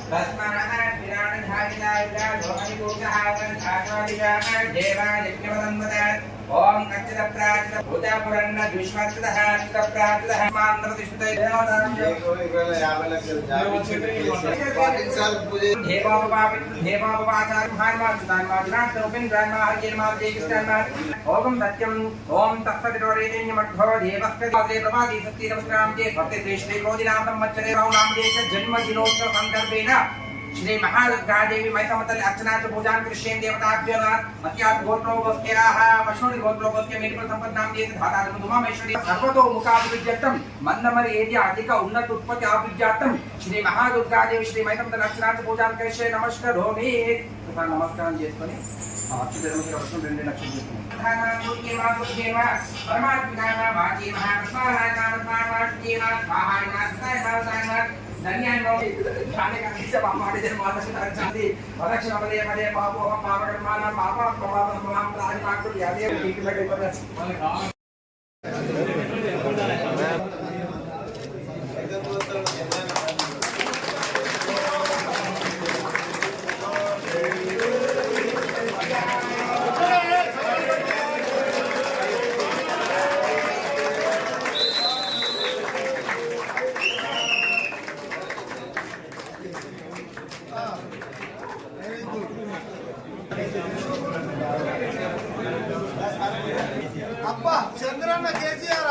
तस्मात् विराणधाविदायुधा लोहनिकूटहावन् आकादिजाः देवायज्ञवदन्वदात् ओम कच्चित प्राचित भूतापुरन्न द्विष्वत्तः चित प्राचितः मानवतिष्ठते देवतां देवापाचार महामाचुतान्माचुनात् रूपिन्द्रान्माहर्येन्मादेकिष्टान्मात् ओम सत्यम् ओम तत्सवितोरेण्यमठो देवस्य पादे प्रभाति सत्यनमस्कारां ते भक्ति श्री कोदिनाथं मच्चरे रावणां देश जन्मदिनोत्सव संदर्भेन श्री महालक्ष्मी देवी मैथमतल अर्चना पूजा कृष्ण देवताभ्यो मत्यात् गोत्रोगोस्त्याः वशुनि गोत्रोगोस्त्य मेडिकल संपन्नां देश धातारं दुमामेश्वरी सर्वतो मुखाभिज्ञातं मंदमरि एति अधिक उन्नत उत्पत्ति अभिज्ञातं श्री महादुर्गा देवी श्री मैथमतल अर्चना पूजा कृष्ण नमस्कारोमि नमस्कारं చేసుకొని అక్షరముకి వస్తు రెండు లక్షలు చేసుకొని ధానాముకి మాసుకేమా పరమాత్మనా మాకి మహాస్వాహాయ నమః స్వాహాయ నమః धन्यान खाने का किसे बामाड़े जन माता से चाहती प्रदक्षिण पदे पदे पापो हम पापकर्मान पापा प्रभाव प्रभाव राज मार्ग यादे ठीक लगे पता అబ్బా చంద్రన్న కేసీఆర్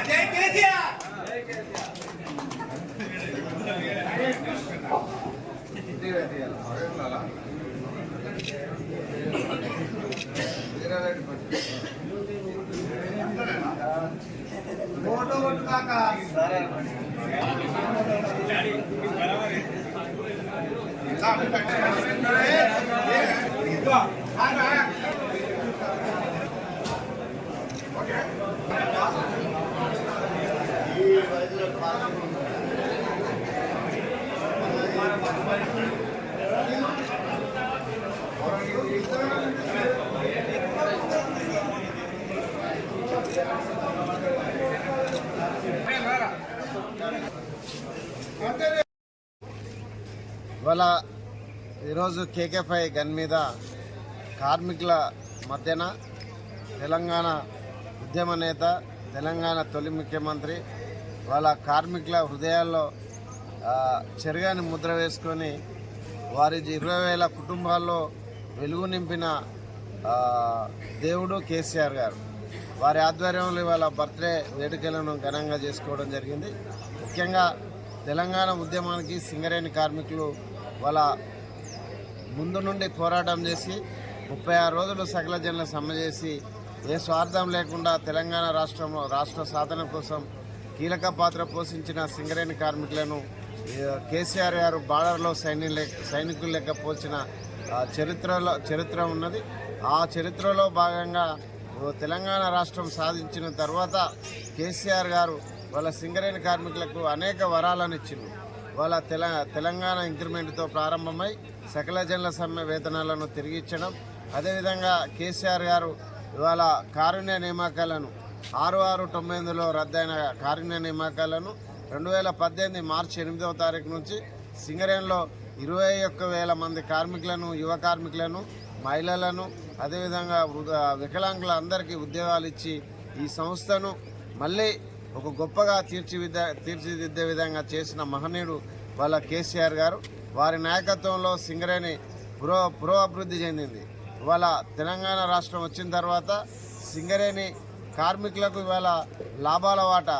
జై కేసీఆర్ ఫోటో కొట్టు కాక ఇవాళ ఈరోజు కేకేపై గన్ మీద కార్మికుల మధ్యన తెలంగాణ ఉద్యమ నేత తెలంగాణ తొలి ముఖ్యమంత్రి వాళ్ళ కార్మికుల హృదయాల్లో చెరగాని ముద్ర వేసుకొని వారి 20,000 కుటుంబాల్లో వెలుగు నింపిన దేవుడు కేసీఆర్ గారు. వారి ఆధ్వర్యంలో ఇవాళ బర్త్డే వేడుకలను ఘనంగా చేసుకోవడం జరిగింది. ముఖ్యంగా తెలంగాణ ఉద్యమానికి సింగరేణి కార్మికులు వాళ్ళ ముందు నుండి పోరాటం చేసి 36 రోజులు సకల జనుల సమ్మె చేసి ఏ స్వార్థం లేకుండా తెలంగాణ రాష్ట్ర సాధన కోసం కీలక పాత్ర పోషించిన సింగరేణి కార్మికులను కేసీఆర్ గారు బార్డర్లో సైనికులు లెక్క పోల్చిన చరిత్ర ఉన్నది. ఆ చరిత్రలో భాగంగా తెలంగాణ రాష్ట్రం సాధించిన తర్వాత కేసీఆర్ గారు వాళ్ళ సింగరేణి కార్మికులకు అనేక వరాలను ఇచ్చింది. వాళ్ళ తెలంగాణ ఇంక్రిమెంట్తో ప్రారంభమై సకల జనుల సమ్మె వేతనాలను తిరిగి ఇచ్చడం, అదేవిధంగా కేసీఆర్ గారు ఇవాళ కారుణ్య నియామకాలను 6/6/98లో రద్దయిన కారుణ్య నియామకాలను 2018 మార్చి 8వ తారీఖు నుంచి సింగరేణిలో 21,000 మంది కార్మికులను, యువ కార్మికులను, మహిళలను, అదేవిధంగా వికలాంగులందరికీ ఉద్యోగాలు ఇచ్చి ఈ సంస్థను మళ్ళీ ఒక గొప్పగా తీర్చిదిద్దే విధంగా చేసిన మహనీయుడు వాళ్ళ కేసీఆర్ గారు. వారి నాయకత్వంలో సింగరేణి పురోభివృద్ధి చెందింది. ఇవాళ తెలంగాణ రాష్ట్రం వచ్చిన తర్వాత సింగరేణి కార్మికులకు ఇవాళ లాభాల వాటా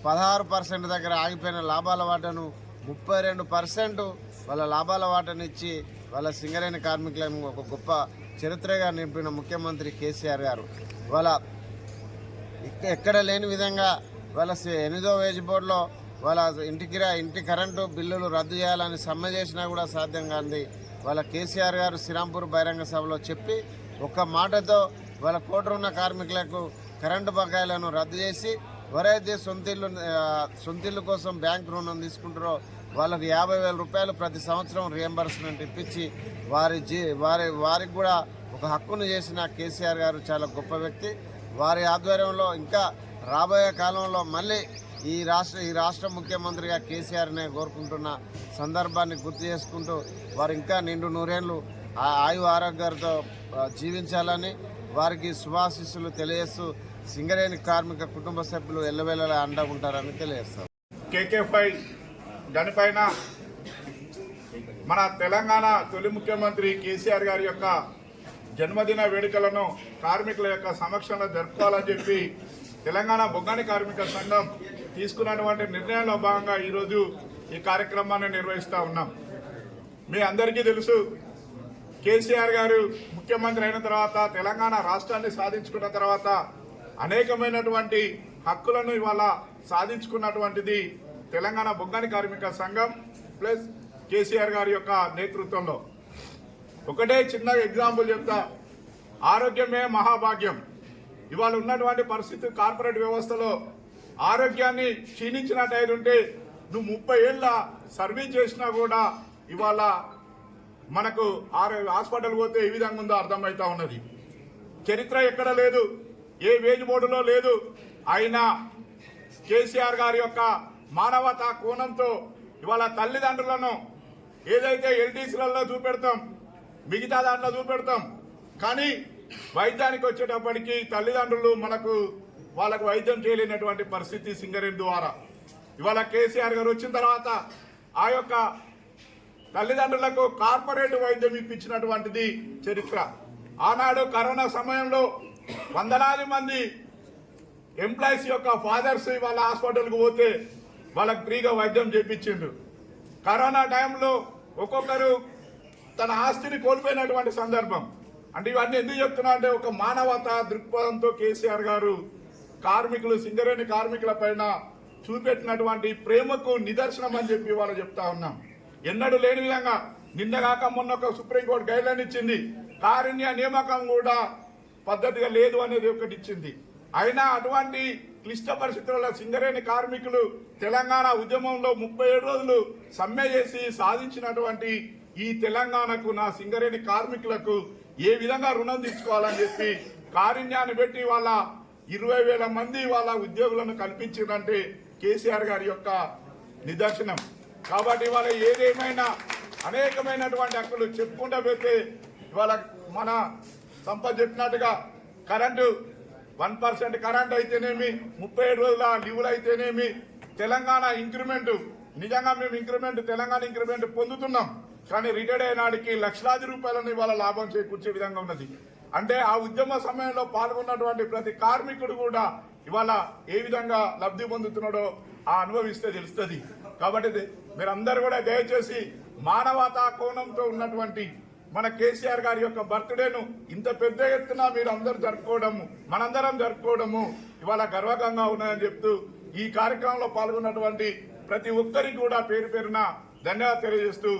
16% దగ్గర ఆగిపోయిన లాభాల వాటాను 32% వాళ్ళ లాభాల వాటాను ఇచ్చి వాళ్ళ సింగరేణి కార్మికులను ఒక గొప్ప చరిత్రగా నింపిన ముఖ్యమంత్రి కేసీఆర్ గారు. వాళ్ళ ఎక్కడ లేని విధంగా వాళ్ళ 8వ వేజ్ బోర్డులో వాళ్ళ ఇంటి కరెంటు బిల్లులు రద్దు చేయాలని సమ్మె చేసినా కూడా సాధ్యం కాదు. వాళ్ళ కేసీఆర్ గారు శ్రీరాంపూర్ బహిరంగ సభలో చెప్పి ఒక్క మాటతో వాళ్ళ కోటరున్న కార్మికులకు కరెంటు బకాయిలను రద్దు చేసి ఎవరైతే సొంతిల్లు కోసం బ్యాంక్ రుణం తీసుకుంటారో వాళ్ళకు 50,000 రూపాయలు ప్రతి సంవత్సరం రియంబర్స్మెంట్ ఇప్పించి వారికి కూడా ఒక హక్కును చేసిన కేసీఆర్ గారు చాలా గొప్ప వ్యక్తి. వారి ఆధ్వర్యంలో ఇంకా రాబోయే కాలంలో మళ్ళీ ఈ రాష్ట్ర ముఖ్యమంత్రిగా కేసీఆర్నే కోరుకుంటున్న సందర్భాన్ని గుర్తు చేసుకుంటూ వారు ఇంకా నిండు నూరేళ్లు ఆయు ఆరోగ్యాలతో జీవించాలని వారికి శుభాశీస్సులు తెలియజేస్తూ సింగరేణి కార్మిక కుటుంబ సభ్యులు ఎల్లవేళలా అండగా ఉంటారని తెలియజేస్తారు. KK5 దానిపైన మన తెలంగాణ తొలి ముఖ్యమంత్రి కేసీఆర్ గారి యొక్క జన్మదిన వేడుకలను కార్మికుల యొక్క సమక్షంలో జరుపుకోవాలని చెప్పి తెలంగాణ బొగ్గాని కార్మిక సంఘం తీసుకున్నటువంటి నిర్ణయంలో భాగంగా ఈరోజు ఈ కార్యక్రమాన్ని నిర్వహిస్తూ ఉన్నాం. మీ అందరికీ తెలుసు, కేసీఆర్ గారు ముఖ్యమంత్రి అయిన తర్వాత తెలంగాణ రాష్ట్రాన్ని సాధించుకున్న తర్వాత అనేకమైనటువంటి హక్కులను ఇవాళ సాధించుకున్నటువంటిది తెలంగాణ బొగ్గాని కార్మిక సంఘం ప్లస్ కేసీఆర్ గారి యొక్క నేతృత్వంలో. ఒకటే చిన్న ఎగ్జాంపుల్ చెప్తా, ఆరోగ్యమే మహాభాగ్యం. ఇవాళ ఉన్నటువంటి పరిస్థితి కార్పొరేట్ వ్యవస్థలో ఆరోగ్యాన్ని క్షీణించినట్టయితుంటే నువ్వు 30 ఏళ్ళ సర్వీస్ చేసినా కూడా ఇవాళ మనకు హాస్పిటల్ పోతే ఏ విధంగా ఉందో అర్థమవుతా ఉన్నది. చరిత్ర ఎక్కడ లేదు, ఏ వేజ్ బోర్డులో లేదు. అయినా కేసీఆర్ గారి యొక్క మానవతా కోణంతో ఇవాళ తల్లిదండ్రులను ఏదైతే ఎల్టీసీలలో చూపెడతాం, మిగతా దాంట్లో చూపెడతాం, కానీ వైద్యానికి వచ్చేటప్పటికి తల్లిదండ్రులు వాళ్ళకు వైద్యం చేయలేనటువంటి పరిస్థితి సింగరేణి ద్వారా. ఇవాళ కేసీఆర్ గారు వచ్చిన తర్వాత ఆ యొక్క తల్లిదండ్రులకు కార్పొరేట్ వైద్యం ఇప్పించినటువంటిది చరిత్ర. ఆనాడు కరోనా సమయంలో వందలాది మంది ఎంప్లాయీస్ యొక్క ఫాదర్స్ వాళ్ళ హాస్పిటల్కి పోతే వాళ్ళకు ఫ్రీగా వైద్యం చేయించిండ్రు. కరోనా టైంలో ఒక్కొక్కరు తన ఆస్తిని కోల్పోయినటువంటి సందర్భం. అంటే ఇవన్నీ ఎందుకు చెప్తున్నా అంటే ఒక మానవతా దృక్పథంతో కేసీఆర్ గారు కార్మికులు సింగరేణి కార్మికుల పైన చూపెట్టినటువంటి ప్రేమకు నిదర్శనం అని చెప్పి వాళ్ళు చెప్తా ఉన్నాం. ఎన్నడూ లేని విధంగా నిన్నగాక మొన్న ఒక సుప్రీంకోర్టు గైడ్లైన్ ఇచ్చింది, కారుణ్య నియామకం కూడా పద్ధతిగా లేదు అనేది ఒకటి ఇచ్చింది. అయినా అటువంటి క్లిష్ట పరిస్థితుల్లో సింగరేణి కార్మికులు తెలంగాణ ఉద్యమంలో 37 రోజులు సమ్మె చేసి సాధించినటువంటి ఈ తెలంగాణకు నా సింగరేణి కార్మికులకు ఏ విధంగా రుణం తీసుకోవాలని చెప్పి కారుణ్యాన్ని పెట్టి వాళ్ళ 20,000 మంది వాళ్ళ ఉద్యోగులను కల్పించిందంటే కేసీఆర్ గారి యొక్క నిదర్శనం. కాబట్టి ఇవాళ ఏదేమైనా అనేకమైనటువంటి హక్కులు చెప్పుకుంటూ పోతే ఇవాళ మన సంపద చెప్పినట్టుగా కరెంటు 1% కరెంట్ అయితేనేమి, 37 రోజుల లీవులు అయితేనేమి, తెలంగాణ ఇంక్రిమెంట్, నిజంగా మేము తెలంగాణ ఇంక్రిమెంట్ పొందుతున్నాం, కానీ రిటైర్డ్ అయినాడికి లక్షలాది రూపాయలను ఇవాళ లాభం చేకూర్చే విధంగా ఉన్నది. అంటే ఆ ఉద్యమ సమయంలో పాల్గొన్నటువంటి ప్రతి కార్మికుడు కూడా ఇవాళ ఏ విధంగా లబ్ధి పొందుతున్నాడో అనుభవిస్తే తెలుస్తుంది. కాబట్టి మీరందరూ కూడా దయచేసి మానవతా కోణంతో ఉన్నటువంటి మన కేసీఆర్ గారి యొక్క బర్త్డేను ఇంత పెద్ద ఎత్తున మీరు అందరూ జరుపుకోవడము, మనందరం జరుపుకోవడము ఇవాళ గర్వకంగా ఉన్నదని చెప్తూ ఈ కార్యక్రమంలో పాల్గొన్నటువంటి ప్రతి ఒక్కరికి కూడా పేరు పేరున ధన్యవాదాలు తెలియజేస్తూ